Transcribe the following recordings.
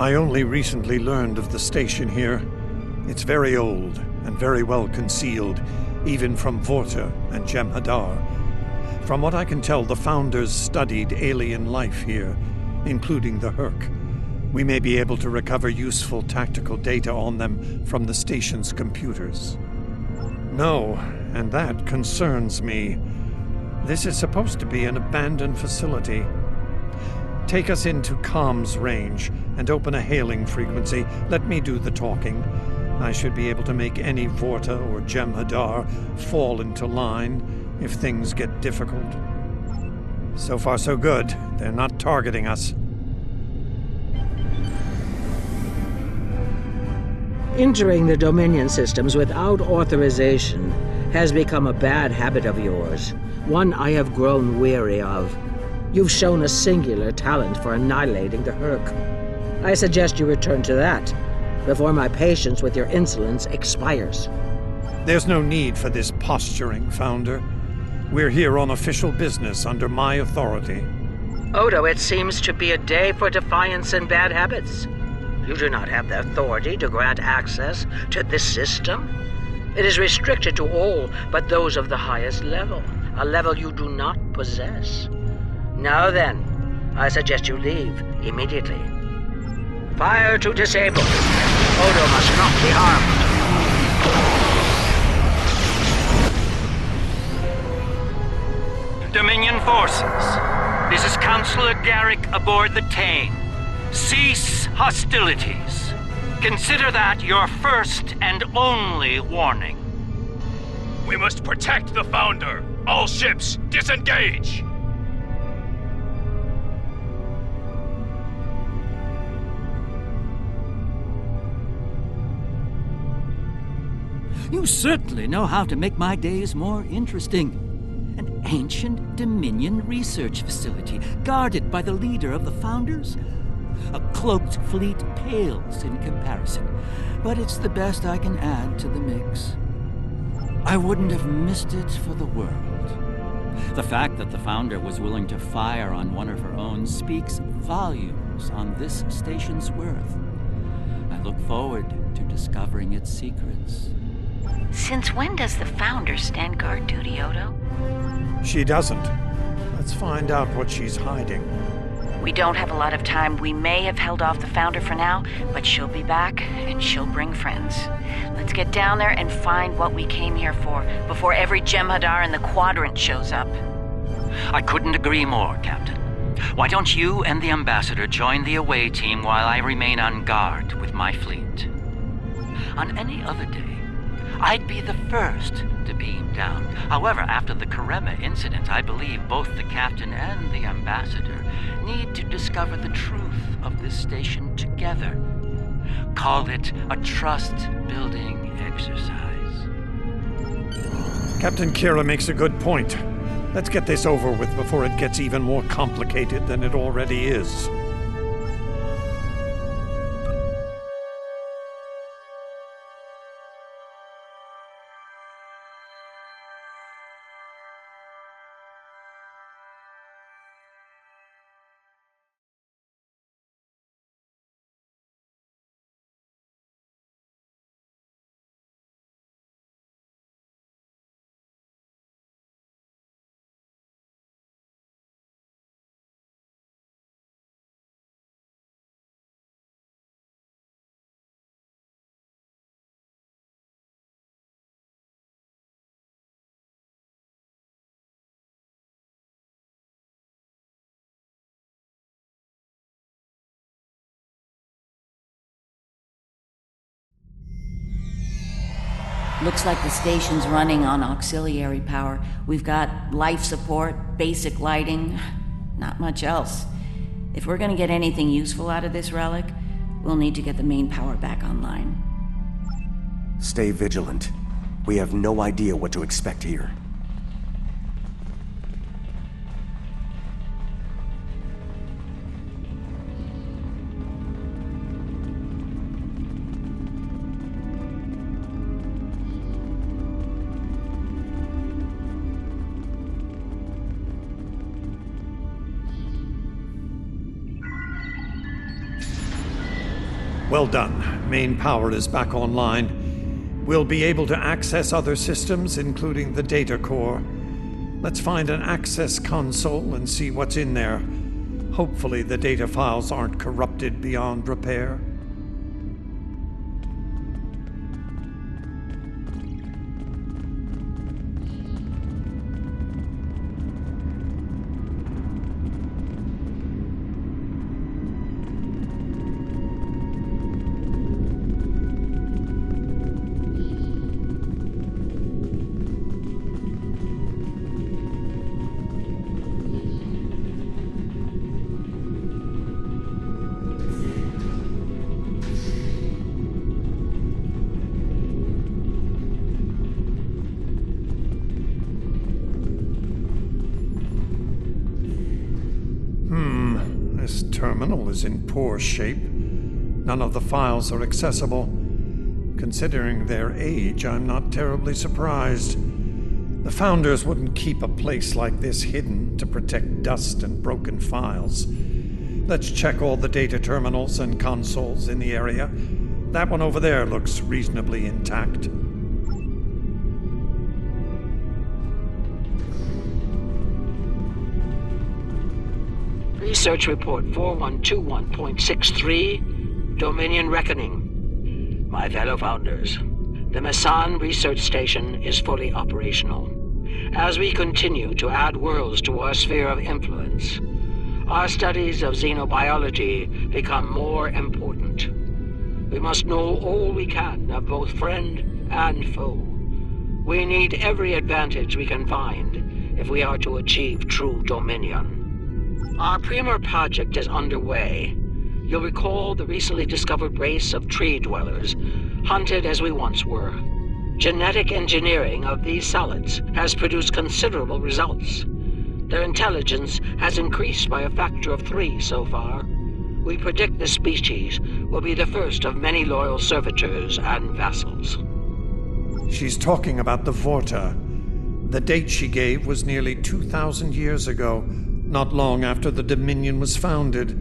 I only recently learned of the station here. It's very old and very well concealed, even from Vorta and Jem'Hadar. From what I can tell, the Founders studied alien life here, including the Hur'q. We may be able to recover useful tactical data on them from the station's computers. No, and that concerns me. This is supposed to be an abandoned facility. Take us into comms range and open a hailing frequency. Let me do the talking. I should be able to make any Vorta or Jem'Hadar fall into line if things get difficult. So far so good. They're not targeting us. Entering the Dominion systems without authorization has become a bad habit of yours, one I have grown weary of. You've shown a singular talent for annihilating the Hur'q. I suggest you return to that before my patience with your insolence expires. There's no need for this posturing, Founder. We're here on official business under my authority. Odo, it seems to be a day for defiance and bad habits. You do not have the authority to grant access to this system. It is restricted to all but those of the highest level, a level you do not possess. Now then, I suggest you leave immediately. Fire to disable. Odo must not be harmed. Dominion forces, this is Counselor Garrick aboard the Tane. Cease hostilities. Consider that your first and only warning. We must protect the Founder. All ships, disengage! You certainly know how to make my days more interesting. An ancient Dominion research facility, guarded by the leader of the Founders? A cloaked fleet pales in comparison, but it's the best I can add to the mix. I wouldn't have missed it for the world. The fact that the Founder was willing to fire on one of her own speaks volumes on this station's worth. I look forward to discovering its secrets. Since when does the Founder stand guard duty, Odo? She doesn't. Let's find out what she's hiding. We don't have a lot of time. We may have held off the Founder for now, but she'll be back, and she'll bring friends. Let's get down there and find what we came here for, before every Jem'Hadar in the Quadrant shows up. I couldn't agree more, Captain. Why don't you and the Ambassador join the away team while I remain on guard with my fleet? On any other day, I'd be the first to beam down. However, after the Karema incident, I believe both the Captain and the Ambassador need to discover the truth of this station together. Call it a trust-building exercise. Captain Kira makes a good point. Let's get this over with before it gets even more complicated than it already is. Looks like the station's running on auxiliary power. We've got life support, basic lighting, not much else. If we're gonna get anything useful out of this relic, we'll need to get the main power back online. Stay vigilant. We have no idea what to expect here. Well done. Main power is back online. We'll be able to access other systems, including the data core. Let's find an access console and see what's in there. Hopefully the data files aren't corrupted beyond repair. This terminal is in poor shape. None of the files are accessible. Considering their age, I'm not terribly surprised. The Founders wouldn't keep a place like this hidden to protect dust and broken files. Let's check all the data terminals and consoles in the area. That one over there looks reasonably intact. Research Report 4121.63, Dominion Reckoning. My fellow Founders, the Masan Research Station is fully operational. As we continue to add worlds to our sphere of influence, our studies of xenobiology become more important. We must know all we can of both friend and foe. We need every advantage we can find if we are to achieve true dominion. Our Premier project is underway. You'll recall the recently discovered race of tree dwellers, hunted as we once were. Genetic engineering of these solids has produced considerable results. Their intelligence has increased by a factor of 3 so far. We predict this species will be the first of many loyal servitors and vassals. She's talking about the Vorta. The date she gave was nearly 2,000 years ago, not long after the Dominion was founded.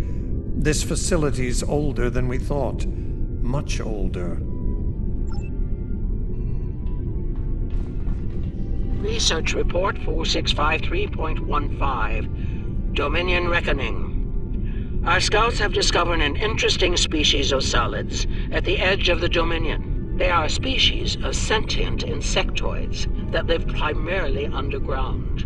This facility's older than we thought. Much older. Research Report 4653.15, Dominion Reckoning. Our scouts have discovered an interesting species of solids at the edge of the Dominion. They are a species of sentient insectoids that live primarily underground.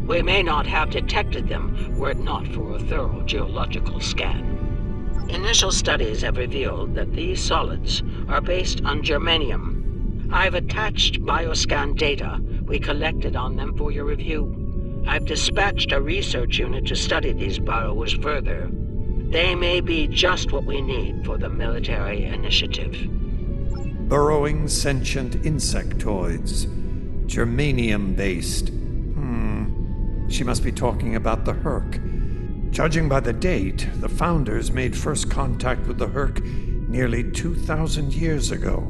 We may not have detected them were it not for a thorough geological scan. Initial studies have revealed that these solids are based on germanium. I've attached bioscan data we collected on them for your review. I've dispatched a research unit to study these burrowers further. They may be just what we need for the military initiative. Burrowing sentient insectoids. Germanium-based. She must be talking about the Hur'q. Judging by the date, the Founders made first contact with the Hur'q nearly 2,000 years ago.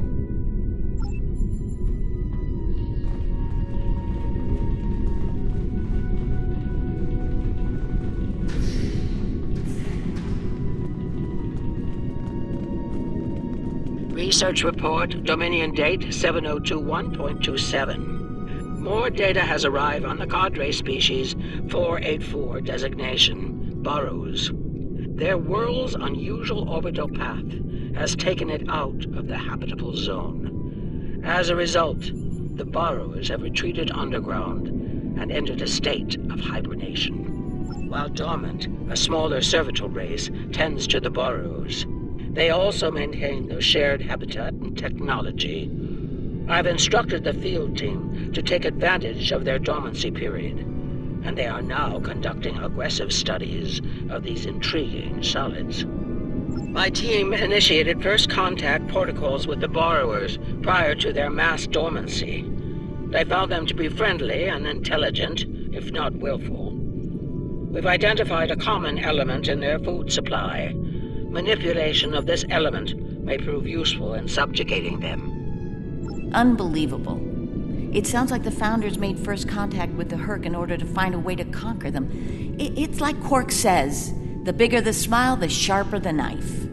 Research Report, Dominion Date 7021.27. More data has arrived on the cadre species 484 designation, burrows. Their world's unusual orbital path has taken it out of the habitable zone. As a result, the burrows have retreated underground and entered a state of hibernation. While dormant, a smaller servitor race tends to the burrows. They also maintain their shared habitat and technology. I've instructed the field team to take advantage of their dormancy period, and they are now conducting aggressive studies of these intriguing solids. My team initiated first contact protocols with the borrowers prior to their mass dormancy. They found them to be friendly and intelligent, if not willful. We've identified a common element in their food supply. Manipulation of this element may prove useful in subjugating them. Unbelievable. It sounds like the Founders made first contact with the Hur'q in order to find a way to conquer them. It's like Hur'q says, the bigger the smile, the sharper the knife.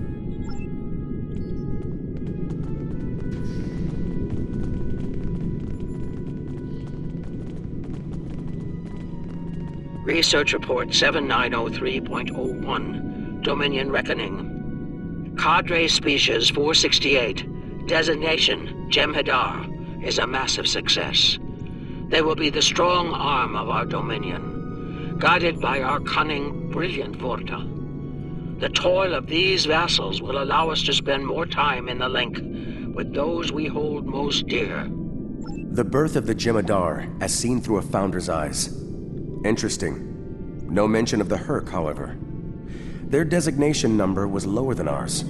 Research Report 7903.01, Dominion Reckoning. Cadre Species 468, designation Jem'Hadar, is a massive success. They will be the strong arm of our Dominion, guided by our cunning, brilliant Vorta. The toil of these vassals will allow us to spend more time in the Link with those we hold most dear. The birth of the Jem'Hadar, as seen through a Founder's eyes. Interesting. No mention of the Hur'q, however. Their designation number was lower than ours.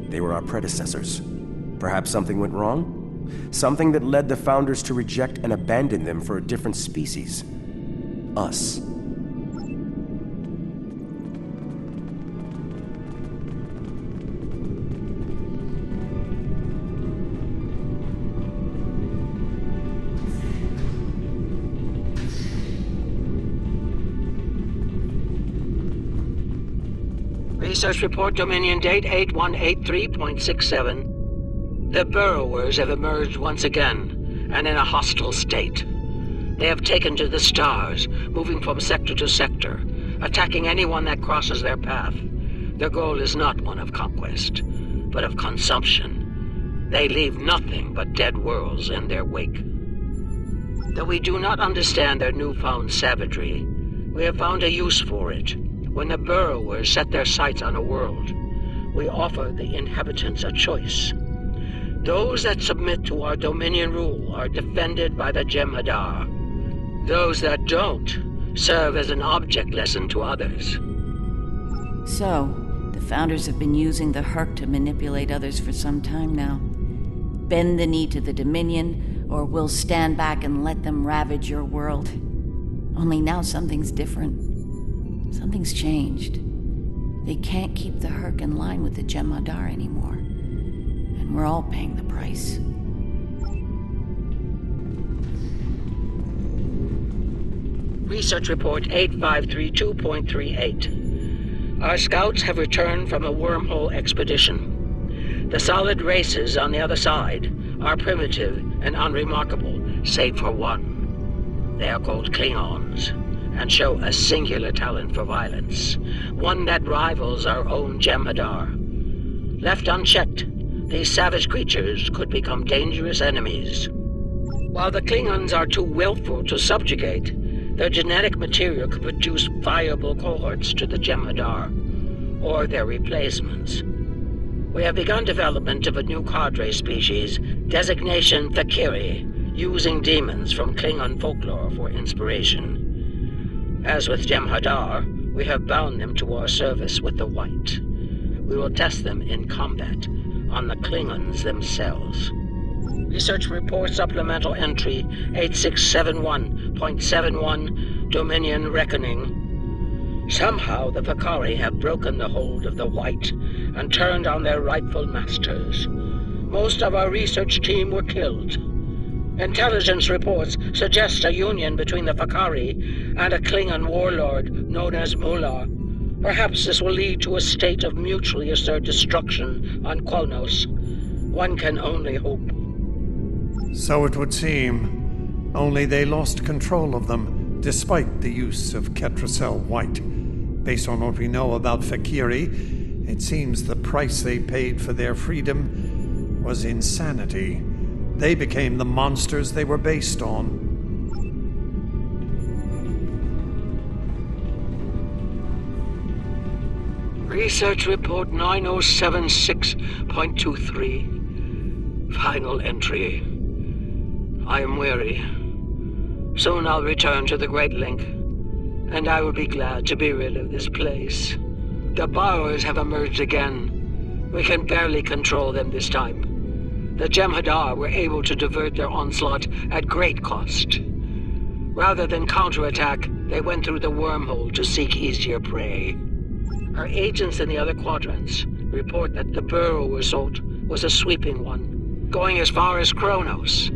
They were our predecessors. Perhaps something went wrong? Something that led the Founders to reject and abandon them for a different species. Us. Research Report Dominion Date 8183.67. The Burrowers have emerged once again, and in a hostile state. They have taken to the stars, moving from sector to sector, attacking anyone that crosses their path. Their goal is not one of conquest, but of consumption. They leave nothing but dead worlds in their wake. Though we do not understand their newfound savagery, we have found a use for it. When the Burrowers set their sights on a world, we offer the inhabitants a choice. Those that submit to our Dominion rule are defended by the Jem'Hadar. Those that don't serve as an object lesson to others. So, the Founders have been using the Hur'q to manipulate others for some time now. Bend the knee to the Dominion, or we'll stand back and let them ravage your world. Only now something's different. Something's changed. They can't keep the Hur'q in line with the Jem'Hadar anymore. And we're all paying the price. Research Report 8532.38. Our scouts have returned from a wormhole expedition. The solid races on the other side are primitive and unremarkable, save for one. They are called Klingons, and show a singular talent for violence, one that rivals our own Jem'Hadar. Left unchecked, these savage creatures could become dangerous enemies. While the Klingons are too willful to subjugate, their genetic material could produce viable cohorts to the Jem'Hadar, or their replacements. We have begun development of a new cadre species, designation Thakiri, using demons from Klingon folklore for inspiration. As with Jem'Hadar, we have bound them to our service with the White. We will test them in combat on the Klingons themselves. Research Report Supplemental Entry 8671.71, Dominion Reckoning. Somehow the Vakari have broken the hold of the White and turned on their rightful masters. Most of our research team were killed. Intelligence reports suggest a union between the Vakari and a Klingon warlord known as Mullah. Perhaps this will lead to a state of mutually assured destruction on Qualnos. One can only hope. So it would seem. Only they lost control of them, despite the use of Ketracel White. Based on what we know about Fakiri, it seems the price they paid for their freedom was insanity. They became the monsters they were based on. Research Report 9076.23. Final entry. I am weary. Soon I'll return to the Great Link, and I will be glad to be rid of this place. The Borrowers have emerged again. We can barely control them this time. The Jem'Hadar were able to divert their onslaught at great cost. Rather than counterattack, they went through the wormhole to seek easier prey. Our agents in the other quadrants report that the Burrower assault was a sweeping one, going as far as Kronos.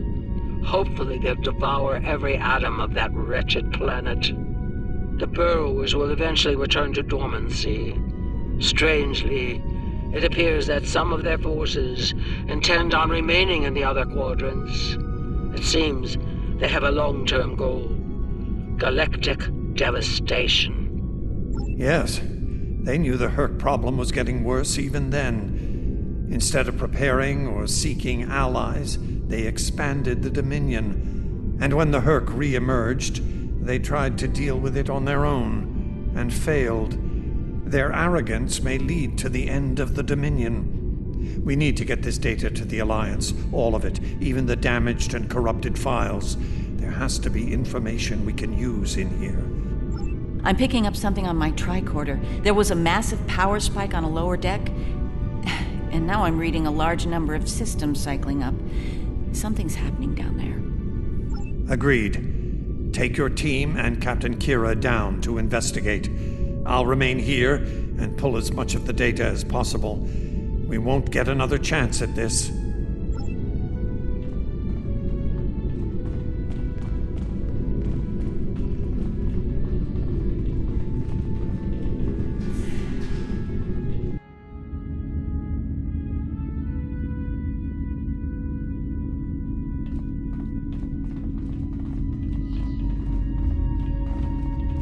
Hopefully they'll devour every atom of that wretched planet. The Burrowers will eventually return to dormancy. Strangely, it appears that some of their forces intend on remaining in the other quadrants. It seems they have a long-term goal: galactic devastation. Yes, they knew the Hur'q problem was getting worse even then. Instead of preparing or seeking allies, they expanded the Dominion. And when the Hur'q re-emerged, they tried to deal with it on their own, and failed. Their arrogance may lead to the end of the Dominion. We need to get this data to the Alliance, all of it, even the damaged and corrupted files. There has to be information we can use in here. I'm picking up something on my tricorder. There was a massive power spike on a lower deck, and now I'm reading a large number of systems cycling up. Something's happening down there. Agreed. Take your team and Captain Kira down to investigate. I'll remain here and pull as much of the data as possible. We won't get another chance at this.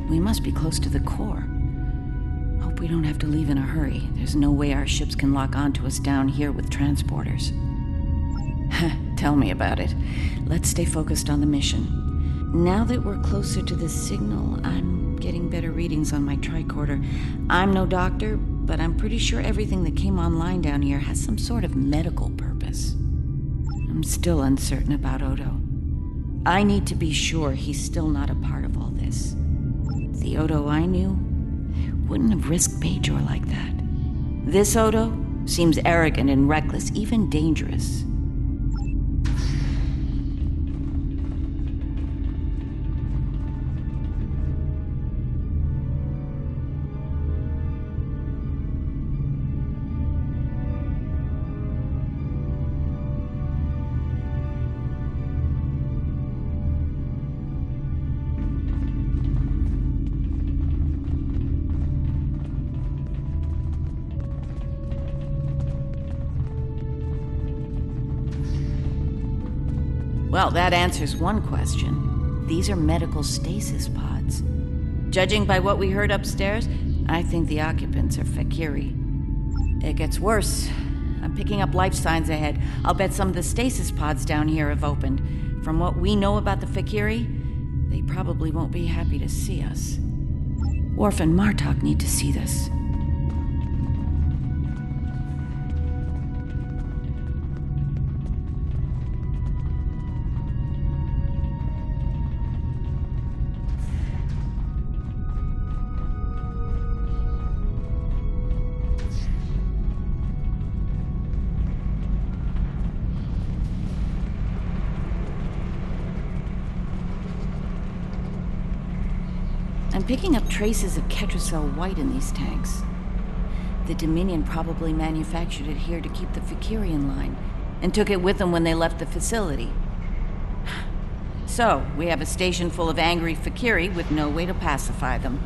We must be close to the core. Hope we don't have to leave in a hurry. There's no way our ships can lock onto us down here with transporters. Tell me about it. Let's stay focused on the mission. Now that we're closer to the signal, I'm getting better readings on my tricorder. I'm no doctor, but I'm pretty sure everything that came online down here has some sort of medical purpose. I'm still uncertain about Odo. I need to be sure he's still not a part of all this. The Odo I knew wouldn't have risked Bajor like that. This Odo seems arrogant and reckless, even dangerous. Well, that answers one question. These are medical stasis pods. Judging by what we heard upstairs, I think the occupants are Fakiri. It gets worse. I'm picking up life signs ahead. I'll bet some of the stasis pods down here have opened. From what we know about the Fakiri, they probably won't be happy to see us. Worf and Martok need to see this. I'm picking up traces of Ketracel white in these tanks. The Dominion probably manufactured it here to keep the Fakiri in line, and took it with them when they left the facility. So, we have a station full of angry Fakiri with no way to pacify them.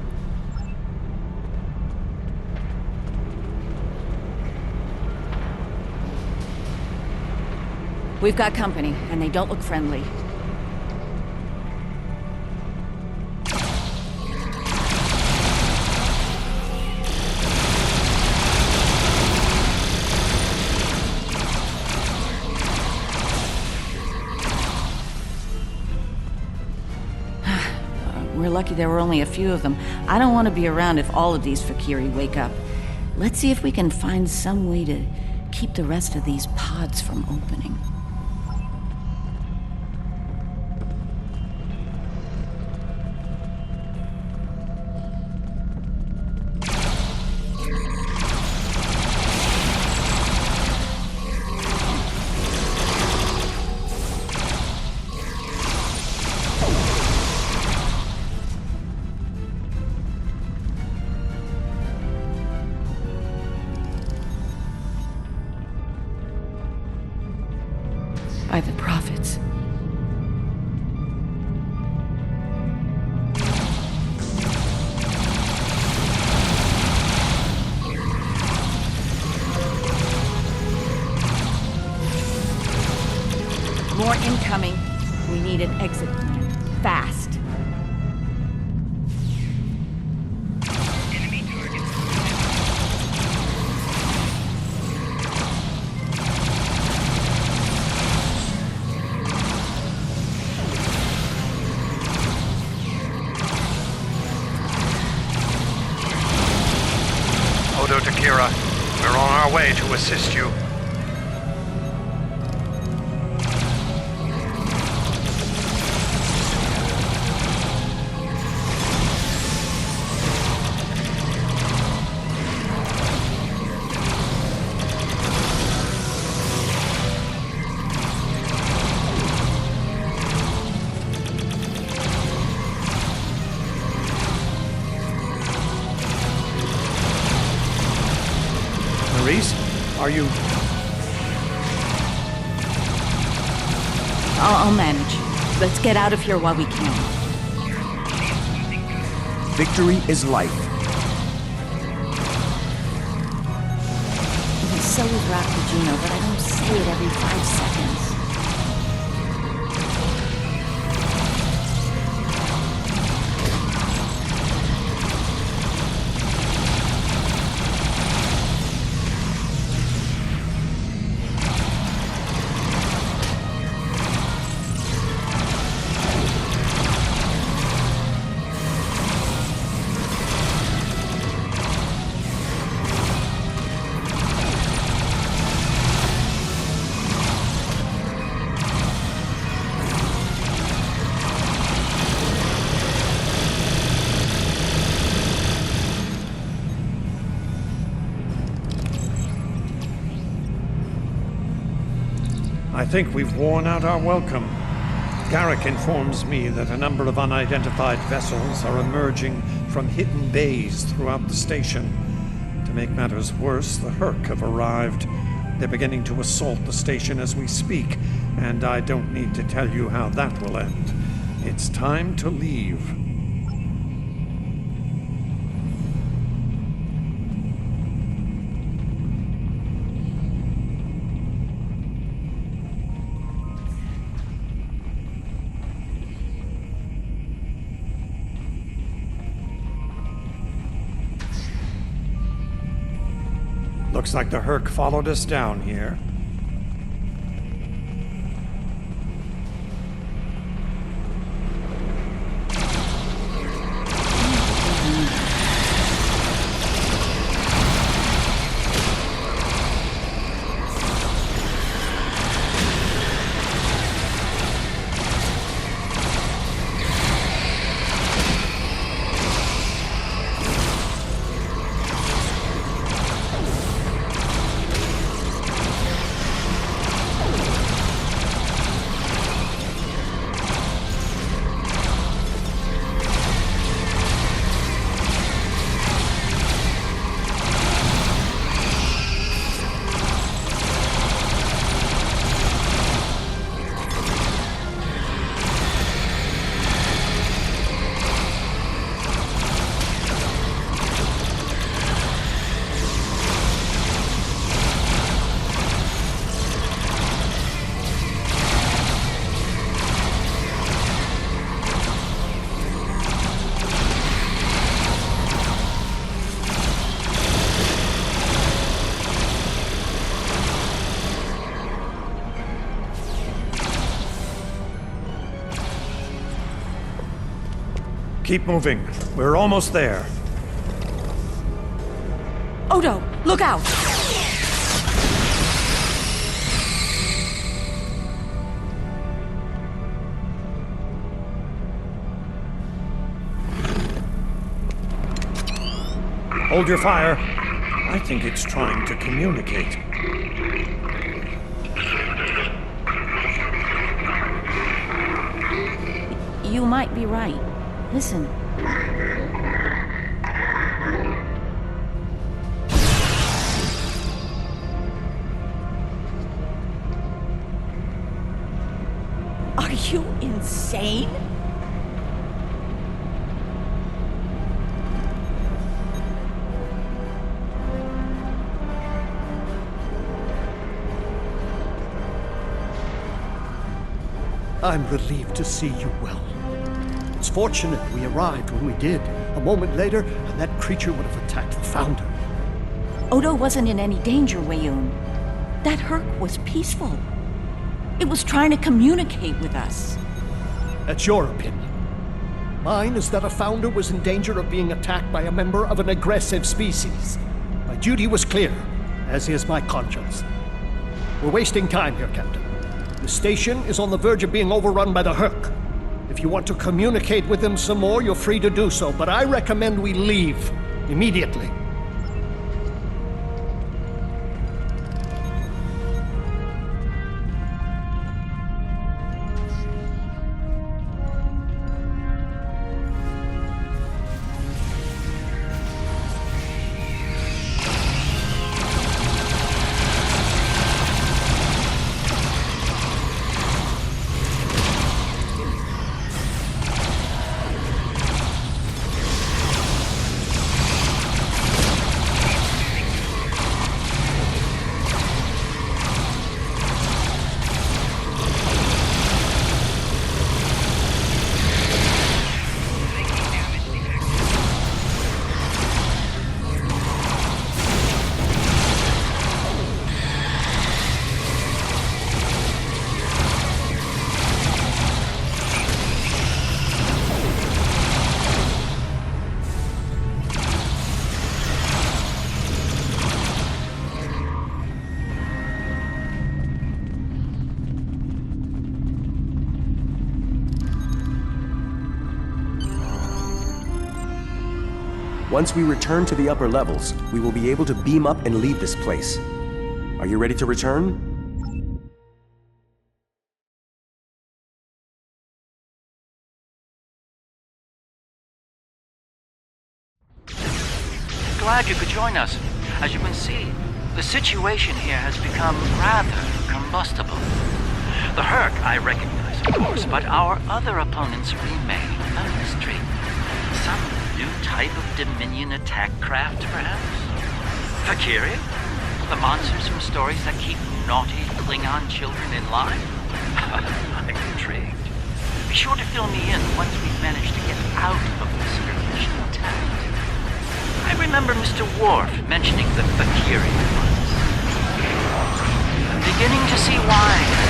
We've got company, and they don't look friendly. We're lucky there were only a few of them. I don't want to be around if all of these Fakiri wake up. Let's see if we can find some way to keep the rest of these pods from opening. By the prophets. More incoming. We need an exit plan. Fast. our way to assist you. Are you... I'll manage. Let's get out of here while we can. Victory is life. So is Rocket Juno, but I don't say it every 5 seconds. I think we've worn out our welcome. Garrick informs me that a number of unidentified vessels are emerging from hidden bays throughout the station. To make matters worse, the Hur'q have arrived. They're beginning to assault the station as we speak, and I don't need to tell you how that will end. It's time to leave. Looks like the Hur'q followed us down here. Keep moving. We're almost there. Odo, look out! Hold your fire. I think it's trying to communicate. You might be right. Listen. Are you insane? I'm relieved to see you well. It's fortunate we arrived when we did. A moment later, and that creature would have attacked the Founder. Odo wasn't in any danger, Weyoun. That Hur'q was peaceful. It was trying to communicate with us. That's your opinion. Mine is that a Founder was in danger of being attacked by a member of an aggressive species. My duty was clear. as is my conscience. We're wasting time here, Captain. The station is on the verge of being overrun by the Hur'q. If you want to communicate with them some more, you're free to do so, but I recommend we leave immediately. Once we return to the upper levels, we will be able to beam up and leave this place. Are you ready to return? Glad you could join us. As you can see, the situation here has become rather combustible. The Hur'q I recognize, of course, but our other opponents remain a mystery. Some new type of Dominion attack craft, perhaps? Valkyria? The monsters from stories that keep naughty Klingon children in line? I'm intrigued. Be sure to fill me in once we've managed to get out of this original attack. I remember Mr. Worf mentioning the Valkyria once. I'm beginning to see why.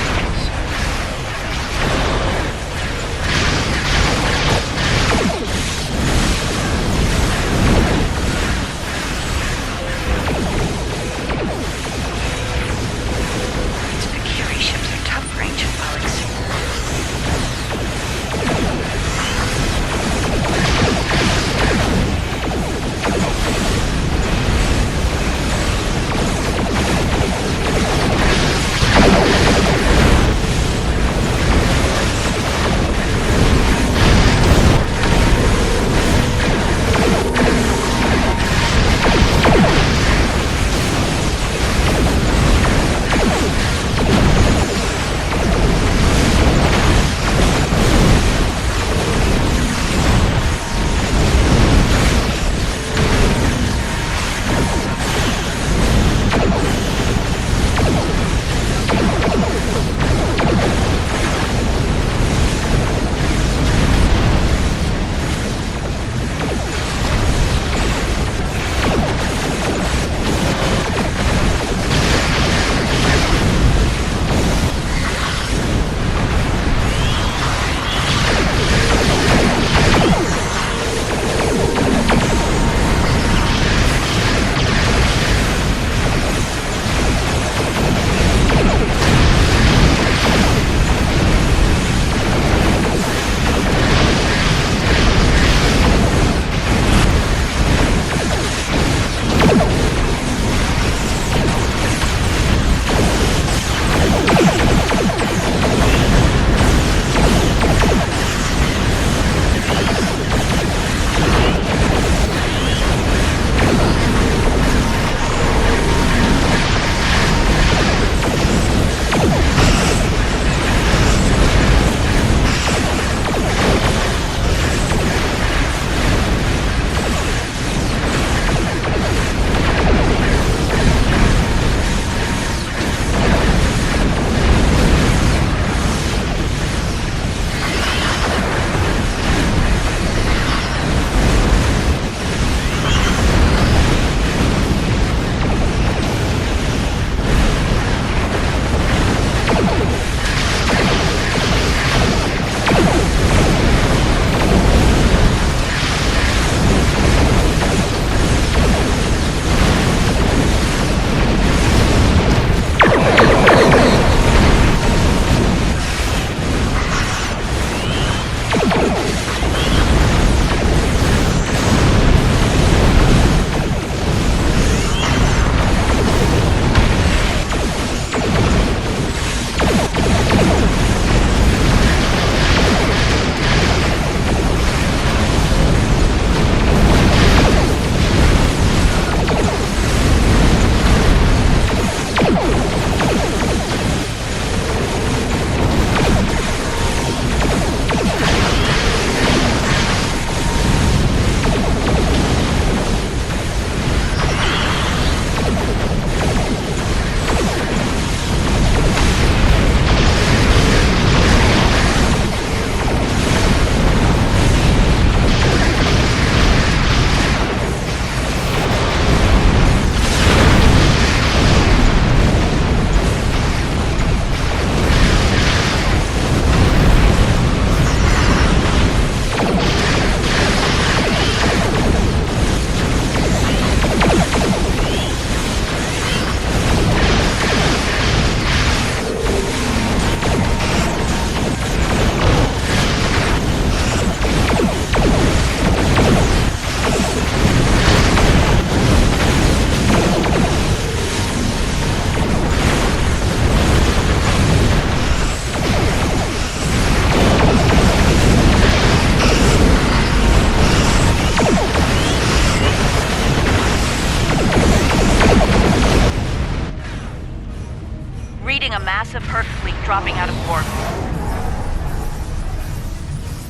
dropping out of orbit.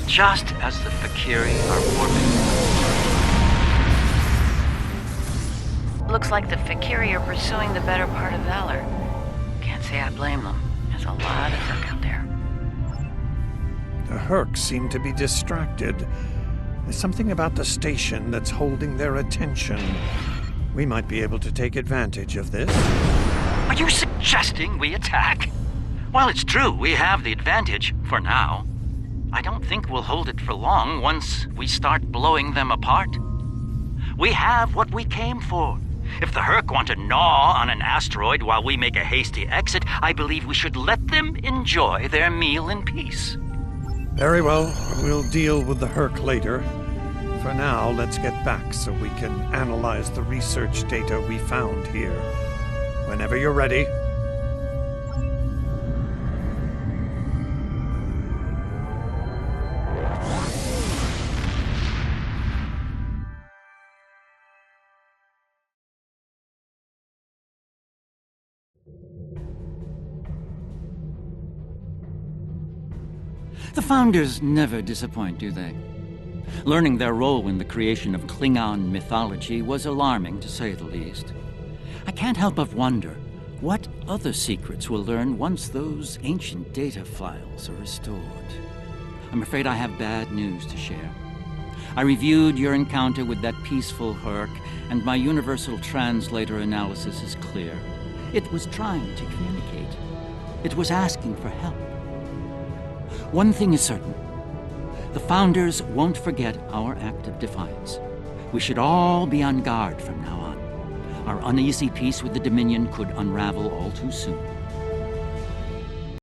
Just as the Fakiri are orbiting. Looks like the Fakiri are pursuing the better part of Valor. Can't say I blame them. There's a lot of Hur'q out there. The Hur'q seem to be distracted. There's something about the station that's holding their attention. We might be able to take advantage of this. Are you suggesting we attack? While it's true we have the advantage, for now, I don't think we'll hold it for long once we start blowing them apart. We have what we came for. If the Hur'q want to gnaw on an asteroid while we make a hasty exit, I believe we should let them enjoy their meal in peace. Very well. We'll deal with the Hur'q later. For now, let's get back so we can analyze the research data we found here. Whenever you're ready. The Founders never disappoint, do they? Learning their role in the creation of Klingon mythology was alarming, to say the least. I can't help but wonder what other secrets we'll learn once those ancient data files are restored. I'm afraid I have bad news to share. I reviewed your encounter with that peaceful Hur'q, and my universal translator analysis is clear. It was trying to communicate. It was asking for help. One thing is certain. The Founders won't forget our act of defiance. We should all be on guard from now on. Our uneasy peace with the Dominion could unravel all too soon.